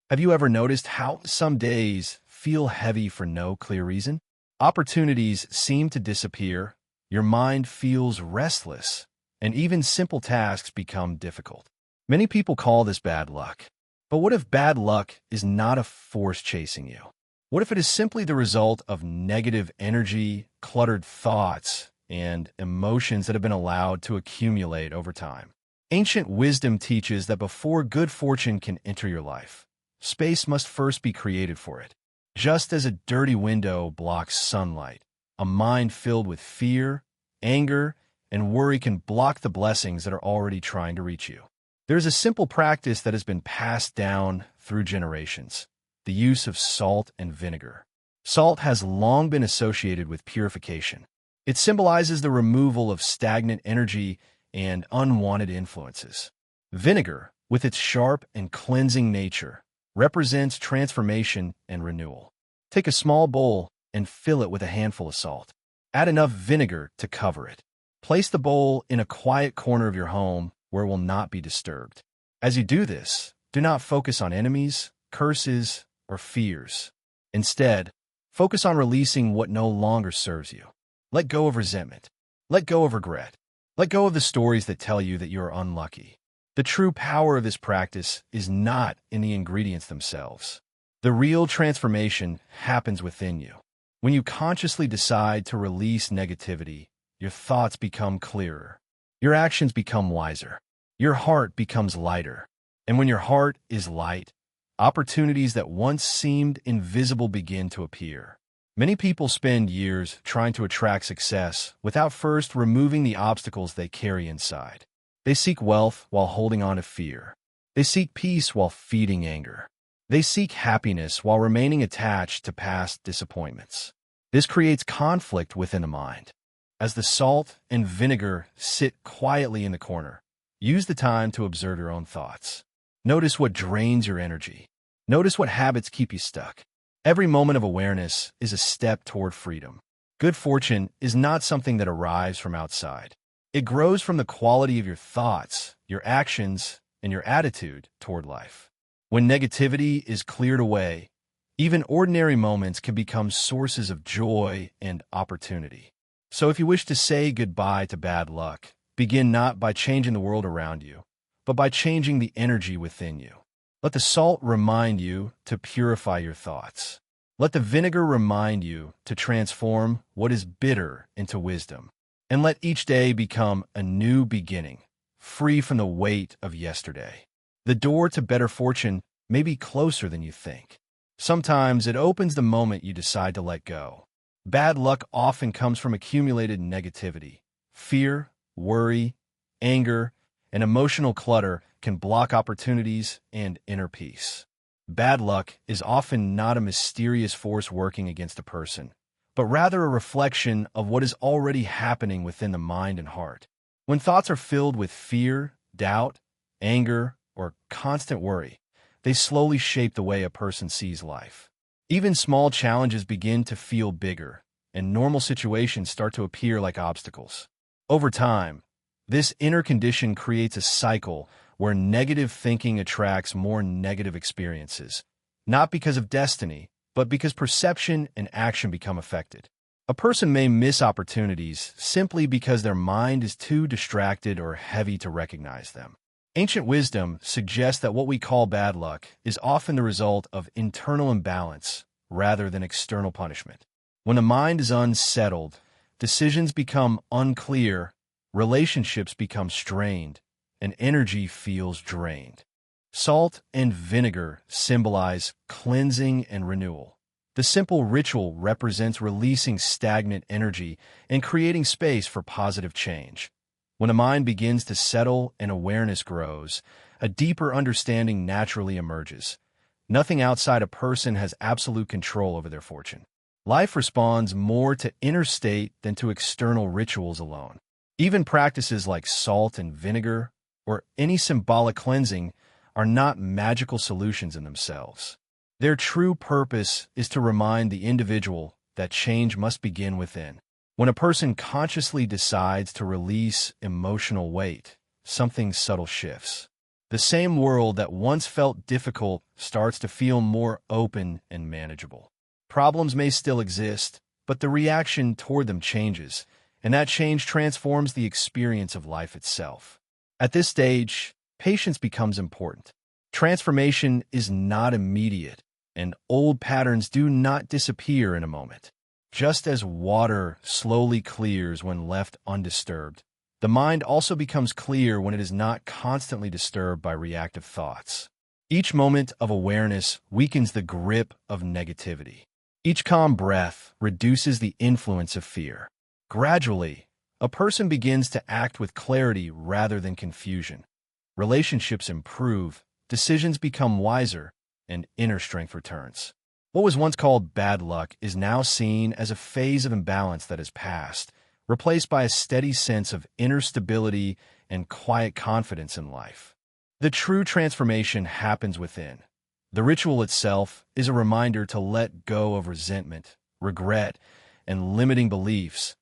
Have you ever noticed how some days feel heavy for no clear reason? Opportunities seem to disappear, your mind feels restless, and even simple tasks become difficult. Many people call this bad luck. But what if bad luck is not a force chasing you? What if it is simply the result of negative energy, cluttered thoughts, and emotions that have been allowed to accumulate over time? Ancient wisdom teaches that before good fortune can enter your life, space must first be created for it. Just as a dirty window blocks sunlight, a mind filled with fear, anger, and worry can block the blessings that are already trying to reach you. There's a simple practice that has been passed down through generations: the use of salt and vinegar. Salt has long been associated with purification. It symbolizes the removal of stagnant energy and unwanted influences. Vinegar, with its sharp and cleansing nature, represents transformation and renewal. Take a small bowl and fill it with a handful of salt. Add enough vinegar to cover it. Place the bowl in a quiet corner of your home where it will not be disturbed. As you do this, do not focus on enemies, curses, or fears. Instead, focus on releasing what no longer serves you. Let go of resentment. Let go of regret. Let go of the stories that tell you that you are unlucky. The true power of this practice is not in the ingredients themselves. The real transformation happens within you. When you consciously decide to release negativity, your thoughts become clearer. Your actions become wiser. Your heart becomes lighter. And when your heart is light, opportunities that once seemed invisible begin to appear. Many people spend years trying to attract success without first removing the obstacles they carry inside. They seek wealth while holding on to fear. They seek peace while feeding anger. They seek happiness while remaining attached to past disappointments. This creates conflict within the mind. As the salt and vinegar sit quietly in the corner, use the time to observe your own thoughts. Notice what drains your energy. Notice what habits keep you stuck. Every moment of awareness is a step toward freedom. Good fortune is not something that arrives from outside. It grows from the quality of your thoughts, your actions, and your attitude toward life. When negativity is cleared away, even ordinary moments can become sources of joy and opportunity. So if you wish to say goodbye to bad luck, begin not by changing the world around you, but by changing the energy within you. Let the salt remind you to purify your thoughts. Let the vinegar remind you to transform what is bitter into wisdom. And let each day become a new beginning, free from the weight of yesterday. The door to better fortune may be closer than you think. Sometimes it opens the moment you decide to let go. Bad luck often comes from accumulated negativity. Fear, worry, anger, and emotional clutter can block opportunities and inner peace. Bad luck is often not a mysterious force working against a person, but rather a reflection of what is already happening within the mind and heart. When thoughts are filled with fear, doubt, anger, or constant worry, they slowly shape the way a person sees life. Even small challenges begin to feel bigger, and normal situations start to appear like obstacles. Over time, this inner condition creates a cycle where negative thinking attracts more negative experiences, not because of destiny, but because perception and action become affected. A person may miss opportunities simply because their mind is too distracted or heavy to recognize them. Ancient wisdom suggests that what we call bad luck is often the result of internal imbalance rather than external punishment. When the mind is unsettled, decisions become unclear, relationships become strained, and energy feels drained. Salt and vinegar symbolize cleansing and renewal. The simple ritual represents releasing stagnant energy and creating space for positive change. When the mind begins to settle and awareness grows, a deeper understanding naturally emerges. Nothing outside a person has absolute control over their fortune. Life responds more to inner state than to external rituals alone. Even practices like salt and vinegar or any symbolic cleansing are not magical solutions in themselves. Their true purpose is to remind the individual that change must begin within. When a person consciously decides to release emotional weight, something subtle shifts. The same world that once felt difficult starts to feel more open and manageable. Problems may still exist, but the reaction toward them changes, and that change transforms the experience of life itself. At this stage, patience becomes important. Transformation is not immediate, and old patterns do not disappear in a moment. Just as water slowly clears when left undisturbed, the mind also becomes clear when it is not constantly disturbed by reactive thoughts. Each moment of awareness weakens the grip of negativity. Each calm breath reduces the influence of fear. Gradually, a person begins to act with clarity rather than confusion. Relationships improve, decisions become wiser, and inner strength returns. What was once called bad luck is now seen as a phase of imbalance that has passed, replaced by a steady sense of inner stability and quiet confidence in life. The true transformation happens within. The ritual itself is a reminder to let go of resentment, regret, and limiting beliefs.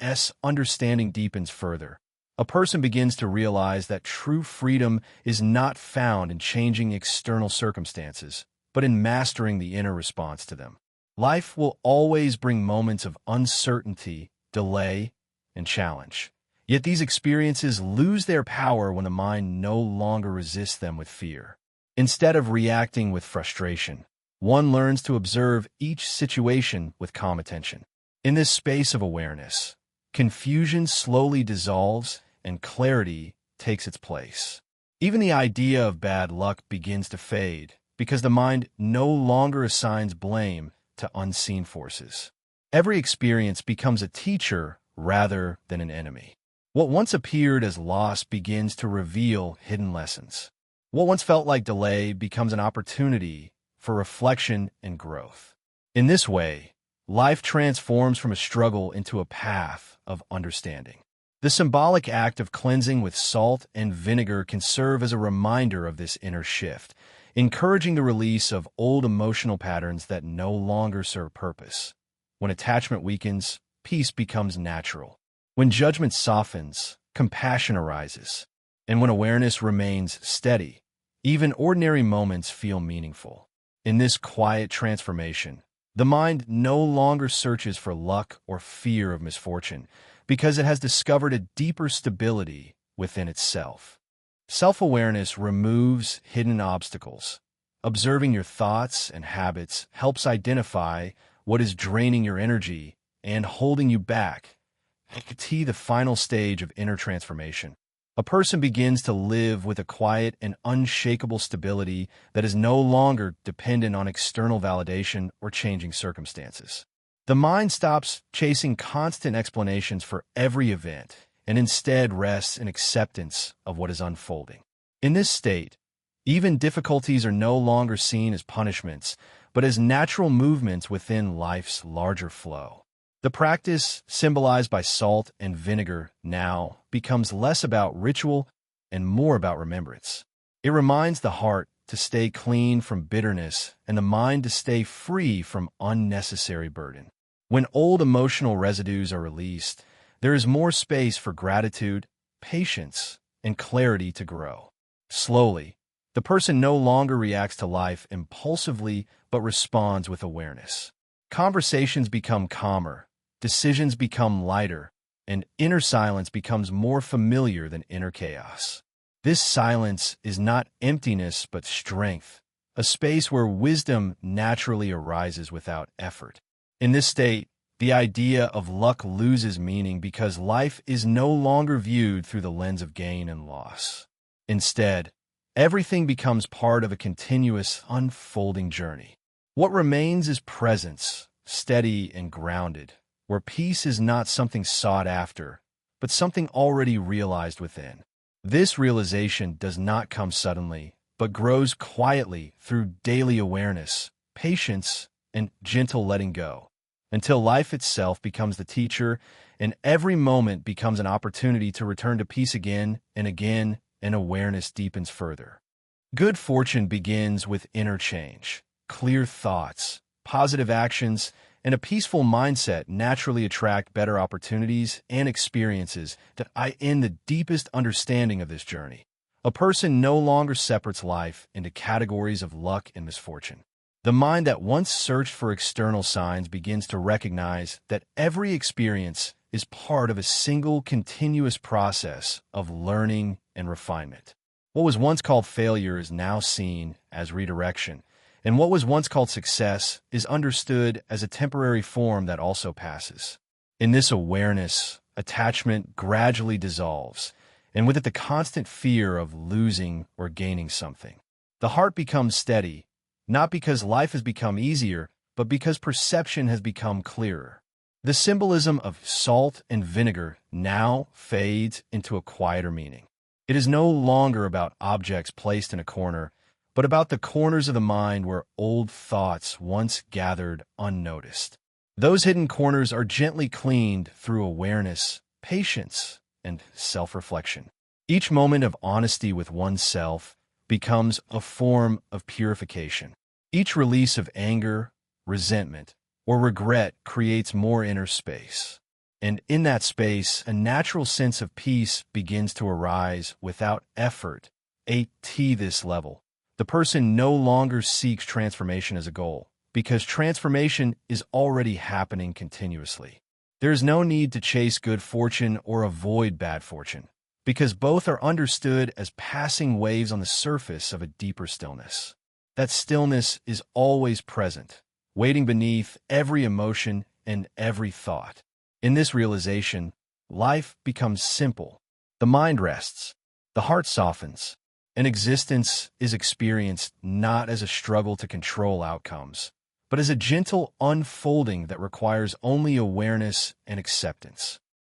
As understanding deepens further, a person begins to realize that true freedom is not found in changing external circumstances, but in mastering the inner response to them. Life will always bring moments of uncertainty, delay, and challenge. Yet these experiences lose their power when the mind no longer resists them with fear. Instead of reacting with frustration, one learns to observe each situation with calm attention. In this space of awareness, confusion slowly dissolves and clarity takes its place. Even the idea of bad luck begins to fade because the mind no longer assigns blame to unseen forces. Every experience becomes a teacher rather than an enemy. What once appeared as loss begins to reveal hidden lessons. What once felt like delay becomes an opportunity for reflection and growth. In this way, life transforms from a struggle into a path of understanding. The symbolic act of cleansing with salt and vinegar can serve as a reminder of this inner shift, encouraging the release of old emotional patterns that no longer serve purpose. When attachment weakens, peace becomes natural. When judgment softens, compassion arises. And when awareness remains steady, even ordinary moments feel meaningful. In this quiet transformation, the mind no longer searches for luck or fear of misfortune because it has discovered a deeper stability within itself. Self-awareness removes hidden obstacles. Observing your thoughts and habits helps identify what is draining your energy and holding you back. The final stage of inner transformation. A person begins to live with a quiet and unshakable stability that is no longer dependent on external validation or changing circumstances. The mind stops chasing constant explanations for every event and instead rests in acceptance of what is unfolding. In this state, even difficulties are no longer seen as punishments, but as natural movements within life's larger flow. The practice, symbolized by salt and vinegar, now becomes less about ritual and more about remembrance. It reminds the heart to stay clean from bitterness and the mind to stay free from unnecessary burden. When old emotional residues are released, there is more space for gratitude, patience, and clarity to grow. Slowly, the person no longer reacts to life impulsively but responds with awareness. Conversations become calmer, decisions become lighter, and inner silence becomes more familiar than inner chaos. This silence is not emptiness but strength, a space where wisdom naturally arises without effort. In this state, the idea of luck loses meaning because life is no longer viewed through the lens of gain and loss. Instead, everything becomes part of a continuous, unfolding journey. What remains is presence, steady and grounded, where peace is not something sought after, but something already realized within. This realization does not come suddenly, but grows quietly through daily awareness, patience, and gentle letting go, until life itself becomes the teacher and every moment becomes an opportunity to return to peace again, and awareness deepens further. Good fortune begins with inner change. Clear thoughts, positive actions, and a peaceful mindset naturally attract better opportunities and experiences that in the deepest understanding of this journey. A person no longer separates life into categories of luck and misfortune. The mind that once searched for external signs begins to recognize that every experience is part of a single continuous process of learning and refinement. What was once called failure is now seen as redirection, and what was once called success is understood as a temporary form that also passes. In this awareness, attachment gradually dissolves, and with it the constant fear of losing or gaining something. The heart becomes steady, not because life has become easier, but because perception has become clearer. The symbolism of salt and vinegar now fades into a quieter meaning. It is no longer about objects placed in a corner, but about the corners of the mind where old thoughts once gathered unnoticed. Those hidden corners are gently cleaned through awareness, patience, and self-reflection. Each moment of honesty with oneself becomes a form of purification. Each release of anger, resentment, or regret creates more inner space. And in that space, a natural sense of peace begins to arise without effort. At this level, the person no longer seeks transformation as a goal, because transformation is already happening continuously. There is no need to chase good fortune or avoid bad fortune, because both are understood as passing waves on the surface of a deeper stillness. That stillness is always present, waiting beneath every emotion and every thought. In this realization, life becomes simple. The mind rests, the heart softens, and existence is experienced not as a struggle to control outcomes, but as a gentle unfolding that requires only awareness and acceptance.